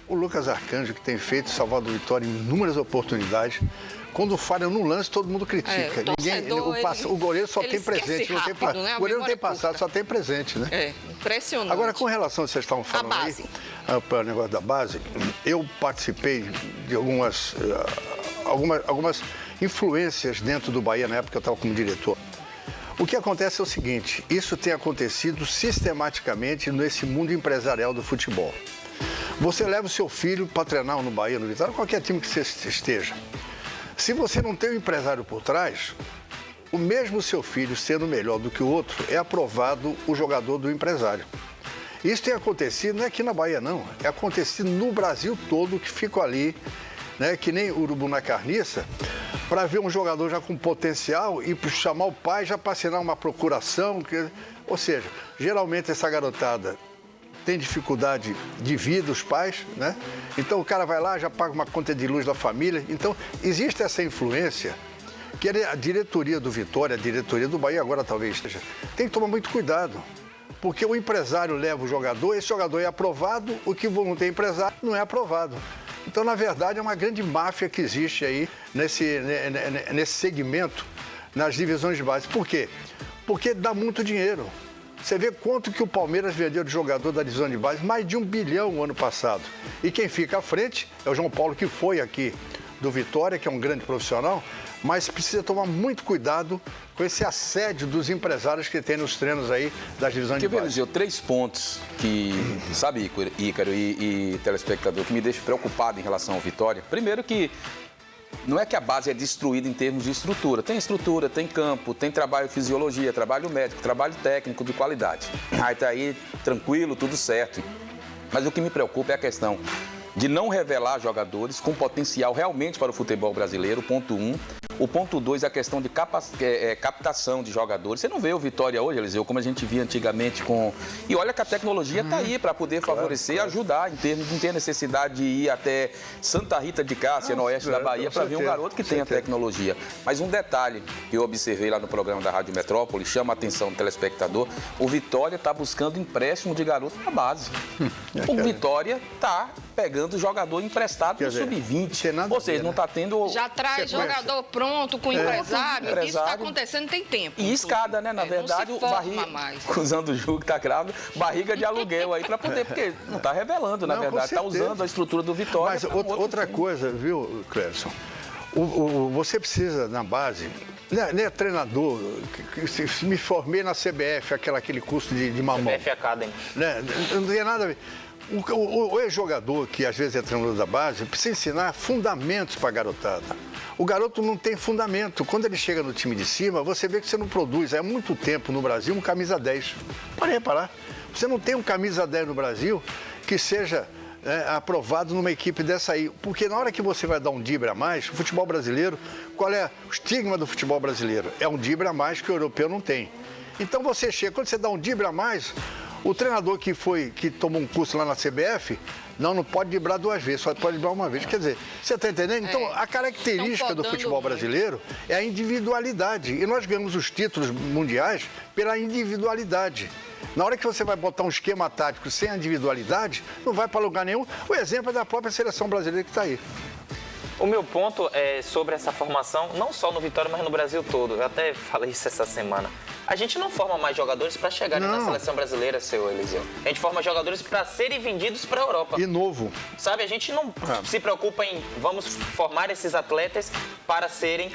O Lucas Arcanjo, que tem feito salvar do Vitória em inúmeras oportunidades. Quando falha no lance, todo mundo critica. O goleiro só tem presente. O goleiro não tem passado, só tem presente, né? Impressionante. Agora, com relação a vocês estavam falando aí, para o negócio da base, eu participei de algumas influências dentro do Bahia, na época que eu estava como diretor. O que acontece é o seguinte, isso tem acontecido sistematicamente nesse mundo empresarial do futebol. Você leva o seu filho para treinar no Bahia, no Vitória, qualquer time que você esteja. Se você não tem um empresário por trás, o mesmo seu filho sendo melhor do que o outro, é aprovado o jogador do empresário. Isso tem acontecido, não é aqui na Bahia não, é acontecido no Brasil todo, que fica ali, né, que nem urubu na carniça, para ver um jogador já com potencial e chamar o pai já para assinar uma procuração. Ou seja, geralmente essa garotada tem dificuldade de vida, os pais, né? Então o cara vai lá, já paga uma conta de luz da família. Então existe essa influência que a diretoria do Vitória, a diretoria do Bahia agora talvez esteja, tem que tomar muito cuidado. Porque o empresário leva o jogador, esse jogador é aprovado, o que não tem empresário não é aprovado. Então, na verdade, é uma grande máfia que existe aí nesse segmento, nas divisões de base. Por quê? Porque dá muito dinheiro. Você vê quanto que o Palmeiras vendeu de jogador da divisão de base, mais de 1 bilhão no ano passado. E quem fica à frente é o João Paulo, que foi aqui do Vitória, que é um grande profissional, mas precisa tomar muito cuidado com esse assédio dos empresários que tem nos treinos aí das divisões de base. Eliseu, 3 pontos que, sabe, Ícaro e telespectador, que me deixam preocupado em relação ao Vitória. Primeiro que não é que a base é destruída em termos de estrutura. Tem estrutura, tem campo, tem trabalho de fisiologia, trabalho médico, trabalho técnico de qualidade. Aí tá aí tranquilo, tudo certo. Mas o que me preocupa é a questão de não revelar jogadores com potencial realmente para o futebol brasileiro, ponto 1. O ponto 2 é a questão de captação de jogadores. Você não vê o Vitória hoje, Eliseu, como a gente via antigamente com... E olha que a tecnologia está aí para poder favorecer, ajudar, em termos de não ter necessidade de ir até Santa Rita de Cássia, no oeste da Bahia, para ver um garoto que tem a tecnologia. Mas um detalhe que eu observei lá no programa da Rádio Metrópole, chama a atenção do telespectador, o Vitória está buscando empréstimo de garoto na base. O Vitória está pegando jogador emprestado no sub-20. Ou seja, não está tendo... Já traz jogador pronto com empresário. Isso está acontecendo tem tempo. E escada, né? Na verdade, o barriga, usando o jogo que está grave, barriga de aluguel aí para poder, porque não está revelando, na verdade, está usando a estrutura do Vitória. Mas outra coisa, viu, Clérison? Você precisa, na base, né, treinador, se me formei na CBF, aquele curso de mamão. CBF Academy. Né, não tem nada a ver. O ex-jogador, que às vezes é treinador da base, precisa ensinar fundamentos para a garotada. O garoto não tem fundamento. Quando ele chega no time de cima, você vê que você não produz. Há muito tempo no Brasil um camisa 10. Pode reparar. Você não tem um camisa 10 no Brasil que seja aprovado numa equipe dessa aí. Porque na hora que você vai dar um drible a mais, o futebol brasileiro, qual é o estigma do futebol brasileiro? É um drible a mais que o europeu não tem. Então você chega, quando você dá um drible a mais, o treinador que tomou um curso lá na CBF, não pode driblar 2 vezes, só pode driblar uma vez. Quer dizer, você está entendendo? Então, a característica do futebol brasileiro é a individualidade. E nós ganhamos os títulos mundiais pela individualidade. Na hora que você vai botar um esquema tático sem a individualidade, não vai para lugar nenhum. O exemplo é da própria seleção brasileira que está aí. O meu ponto é sobre essa formação, não só no Vitória, mas no Brasil todo. Eu até falei isso essa semana. A gente não forma mais jogadores para chegarem na seleção brasileira, seu Eliseu. A gente forma jogadores para serem vendidos para a Europa. E novo. Sabe, a gente não se preocupa em vamos formar esses atletas para serem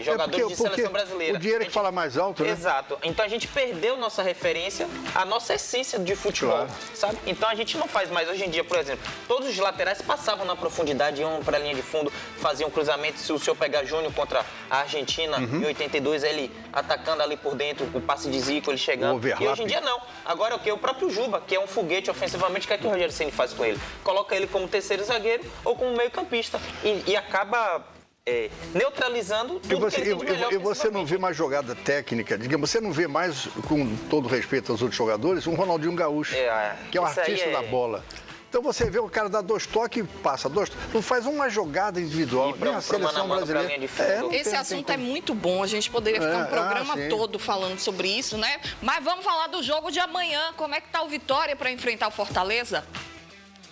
jogadores de seleção brasileira. O dinheiro que fala mais alto, né? Exato. Então a gente perdeu nossa referência, a nossa essência de futebol, sabe? Então a gente não faz mais. Hoje em dia, por exemplo, todos os laterais passavam na profundidade, iam para a linha de fundo, faziam cruzamento. Se o senhor pegar Júnior contra a Argentina, em 82, ele atacando ali por dentro, o passe de Zico, ele chegando. E hoje em dia não. Agora o quê? O próprio Juba, que é um foguete ofensivamente, o que é que o Rogério Ceni faz com ele? Coloca ele como terceiro zagueiro ou como meio campista. E acaba neutralizando tudo que ele tem de melhor. E você não vê mais jogada técnica, digamos, você não vê mais, com todo respeito aos outros jogadores, um Ronaldinho Gaúcho, que é um artista da bola. Então você vê o cara dar 2 toques e passa 2 toques. Não faz uma jogada individual, nem a seleção brasileira. Esse assunto é muito bom, a gente poderia ficar um programa todo falando sobre isso, né? Mas vamos falar do jogo de amanhã. Como é que tá o Vitória para enfrentar o Fortaleza?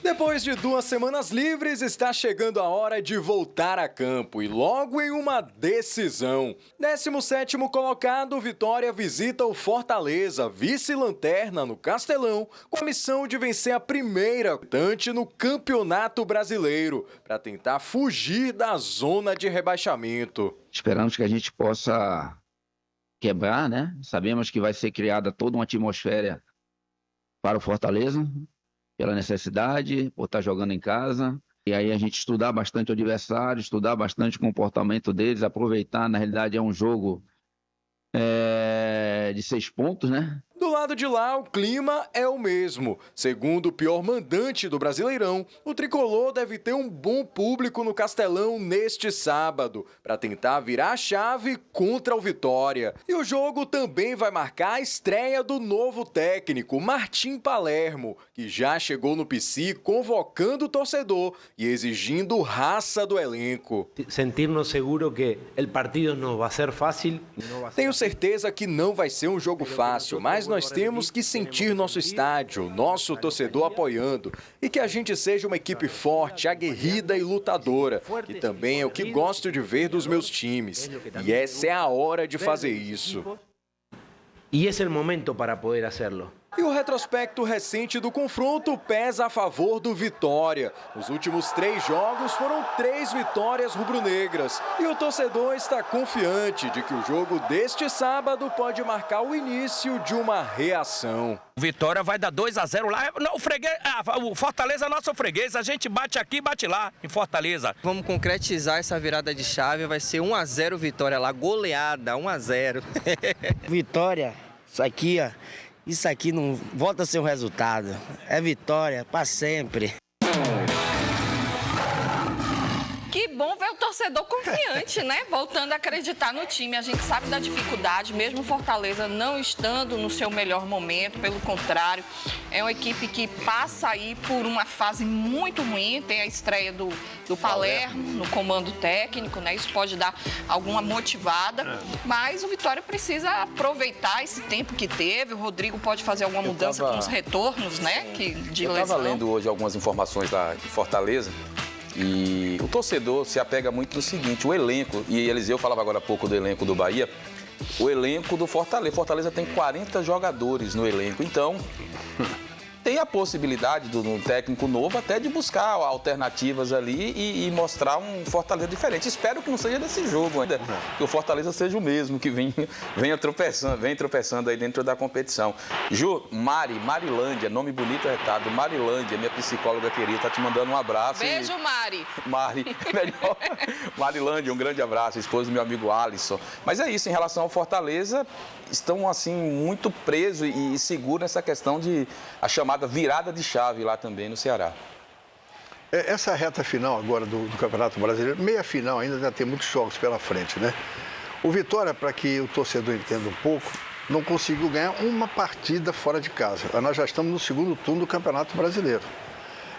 Depois de 2 semanas livres, está chegando a hora de voltar a campo e logo em uma decisão. 17º colocado, Vitória visita o Fortaleza, vice-lanterna no Castelão, com a missão de vencer a primeira visitante no Campeonato Brasileiro, para tentar fugir da zona de rebaixamento. Esperamos que a gente possa quebrar, né? Sabemos que vai ser criada toda uma atmosfera para o Fortaleza, pela necessidade, por estar jogando em casa. E aí a gente estudar bastante o adversário, estudar bastante o comportamento deles, aproveitar, na realidade é um jogo de 6 pontos, né? Do lado de lá, o clima é o mesmo. Segundo o pior mandante do Brasileirão, o tricolor deve ter um bom público no Castelão neste sábado, para tentar virar a chave contra o Vitória. E o jogo também vai marcar a estreia do novo técnico, Martim Palermo, que já chegou no PC convocando o torcedor e exigindo raça do elenco. Sentirnos seguros que o partido não vai ser fácil. Tenho certeza que não vai ser um jogo fácil, mas nós temos que sentir nosso estádio, nosso torcedor apoiando e que a gente seja uma equipe forte, aguerrida e lutadora, que também é o que gosto de ver dos meus times. E essa é a hora de fazer isso. E esse é o momento para poder fazê-lo. E o retrospecto recente do confronto pesa a favor do Vitória. Nos últimos 3 jogos foram 3 vitórias rubro-negras. E o torcedor está confiante de que o jogo deste sábado pode marcar o início de uma reação. O Vitória vai dar 2-0 lá. Não, o Fortaleza é nosso freguês. A gente bate aqui, bate lá em Fortaleza. Vamos concretizar essa virada de chave. Vai ser 1-0 Vitória lá. Goleada, 1-0. Vitória, isso aqui não volta a ser um resultado. É vitória para sempre. Que bom ver o torcedor confiante, né? Voltando a acreditar no time. A gente sabe da dificuldade, mesmo o Fortaleza não estando no seu melhor momento. Pelo contrário, é uma equipe que passa aí por uma fase muito ruim. Tem a estreia do Palermo no comando técnico, né? Isso pode dar alguma motivada. Mas o Vitória precisa aproveitar esse tempo que teve. O Rodrigo pode fazer alguma mudança com os retornos, né? De lesão. Eu estava lendo hoje algumas informações da Fortaleza. E o torcedor se apega muito no seguinte, o elenco, e Eliseu falava agora há pouco do elenco do Bahia, o elenco do Fortaleza. Fortaleza tem 40 jogadores no elenco, então tem a possibilidade do técnico novo até de buscar alternativas ali e mostrar um Fortaleza diferente. Espero que não seja desse jogo ainda, que o Fortaleza seja o mesmo, que venha tropeçando aí dentro da competição. Ju, Marilândia, nome bonito retado, Marilândia, minha psicóloga querida, tá te mandando um abraço. Beijo, Mari, melhor. Marilândia, um grande abraço, esposa do meu amigo Alisson. Mas é isso, em relação ao Fortaleza, estão assim muito presos e seguros nessa questão de a chamada virada de chave lá também no Ceará. Essa reta final agora do Campeonato Brasileiro, meia final ainda tem muitos jogos pela frente, né? O Vitória, para que o torcedor entenda um pouco, não conseguiu ganhar uma partida fora de casa. Nós já estamos no segundo turno do Campeonato Brasileiro.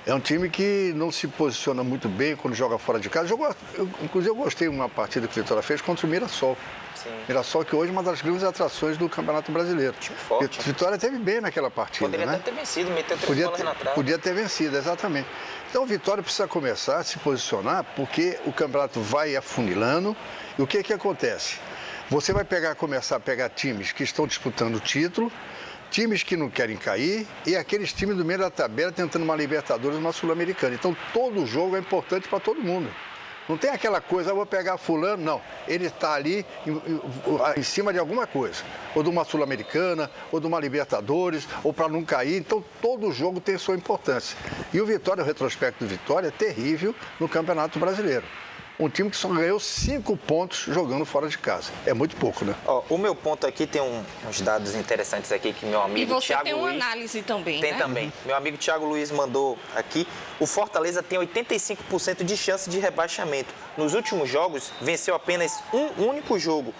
É um time que não se posiciona muito bem quando joga fora de casa. Inclusive, eu gostei de uma partida que o Vitória fez contra o Mirassol. Sim. Mirassol, que hoje é uma das grandes atrações do Campeonato Brasileiro. Time forte. Vitória teve bem naquela partida. Poderia até ter vencido, meteu 3 bolas na trave. Podia ter vencido, exatamente. Então, o Vitória precisa começar a se posicionar, porque o campeonato vai afunilando. E o que acontece? Você vai começar a pegar times que estão disputando o título, times que não querem cair e aqueles times do meio da tabela tentando uma Libertadores, uma Sul-Americana. Então, todo jogo é importante para todo mundo. Não tem aquela coisa, eu vou pegar fulano, não. Ele está ali em cima de alguma coisa. Ou de uma Sul-Americana, ou de uma Libertadores, ou para não cair. Então, todo jogo tem sua importância. E o retrospecto do Vitória é terrível no Campeonato Brasileiro. Um time que só ganhou 5 pontos jogando fora de casa. É muito pouco, né? O meu ponto aqui tem uns dados interessantes aqui que meu amigo Thiago Luiz... E você tem uma análise também, Tem também. Meu amigo Thiago Luiz mandou aqui. O Fortaleza tem 85% de chance de rebaixamento. Nos últimos jogos, venceu apenas um único jogo.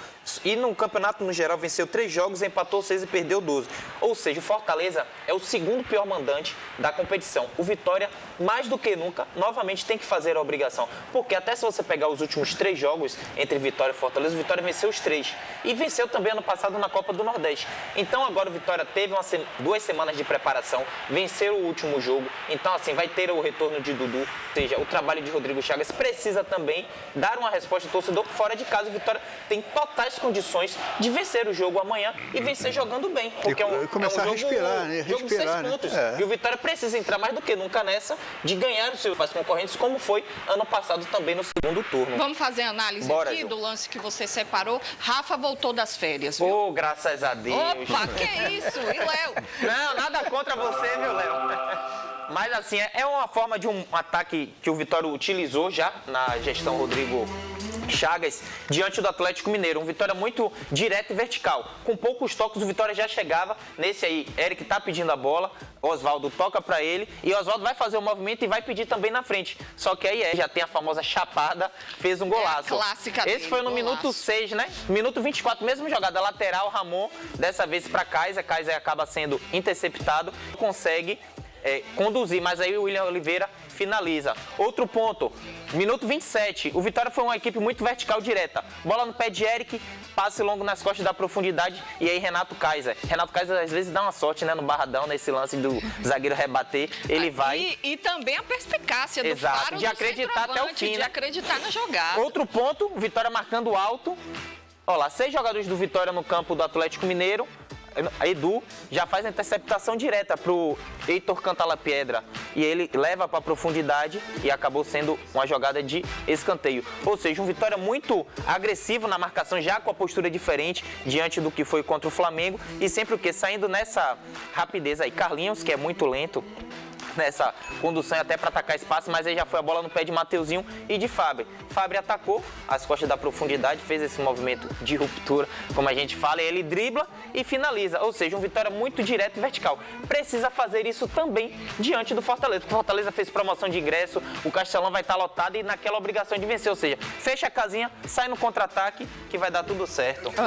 E no campeonato, no geral, venceu 3 jogos, empatou 6 e perdeu 12. Ou seja, o Fortaleza é o segundo pior mandante da competição. O Vitória, mais do que nunca, novamente tem que fazer a obrigação. Porque até se você pegar os últimos 3 jogos entre Vitória e Fortaleza, o Vitória venceu os 3. E venceu também ano passado na Copa do Nordeste. Então agora o Vitória teve 2 semanas de preparação, venceu o último jogo. Então assim, vai ter o retorno de Dudu. Ou seja, o trabalho de Rodrigo Chagas precisa também dar uma resposta ao torcedor. Fora de casa, o Vitória tem totais condições de vencer o jogo amanhã e vencer jogando bem. Porque começar a respirar, né? Jogo de 6 pontos. E o Vitória precisa entrar mais do que nunca nessa de ganhar os seus concorrentes, como foi ano passado também no segundo turno. Vamos fazer análise aqui do lance que você separou. Rafa voltou das férias, viu? Oh, graças a Deus. Opa, que isso? E Léo? Não, nada contra você, viu, Léo? Mas assim, é uma forma de um ataque que o Vitória utilizou já na gestão Rodrigo Chagas diante do Atlético Mineiro. Um Vitória muito direto e vertical. Com poucos toques, o Vitória já chegava. Nesse aí, Eric tá pedindo a bola, Oswaldo toca pra ele e Oswaldo vai fazer o movimento e vai pedir também na frente. Só que aí já tem a famosa chapada, fez um golaço. Clássica Esse foi no minuto 6, né? Minuto 24, mesmo jogada lateral, Ramon, dessa vez pra Kaiser. Kaiser acaba sendo interceptado, consegue conduzir, mas aí o William Oliveira finaliza. Outro ponto, minuto 27, o Vitória foi uma equipe muito vertical direta. Bola no pé de Eric, passe longo nas costas da profundidade e aí Renato Kaiser. Renato Kaiser às vezes dá uma sorte, né, no barradão, nesse lance do zagueiro rebater, ele vai... E também a perspicácia do Exato, Faro de acreditar até o fim, de né? acreditar na jogada. Outro ponto, o Vitória marcando alto. Olha lá, 6 jogadores do Vitória no campo do Atlético Mineiro. A Edu já faz a interceptação direta pro Heitor Cantalapiedra e ele leva para a profundidade e acabou sendo uma jogada de escanteio. Ou seja, um Vitória muito agressivo na marcação, já com a postura diferente diante do que foi contra o Flamengo e sempre o que? Saindo nessa rapidez aí. Carlinhos, que é muito lento nessa condução até para atacar espaço, mas aí já foi a bola no pé de Mateuzinho e de Fábio. Fábio atacou as costas da profundidade, fez esse movimento de ruptura, como a gente fala, e ele dribla e finaliza. Ou seja, um Vitória muito direto e vertical. Precisa fazer isso também diante do Fortaleza. O Fortaleza fez promoção de ingresso, o Castelão vai estar lotado e naquela obrigação de vencer. Ou seja, fecha a casinha, sai no contra-ataque que vai dar tudo certo.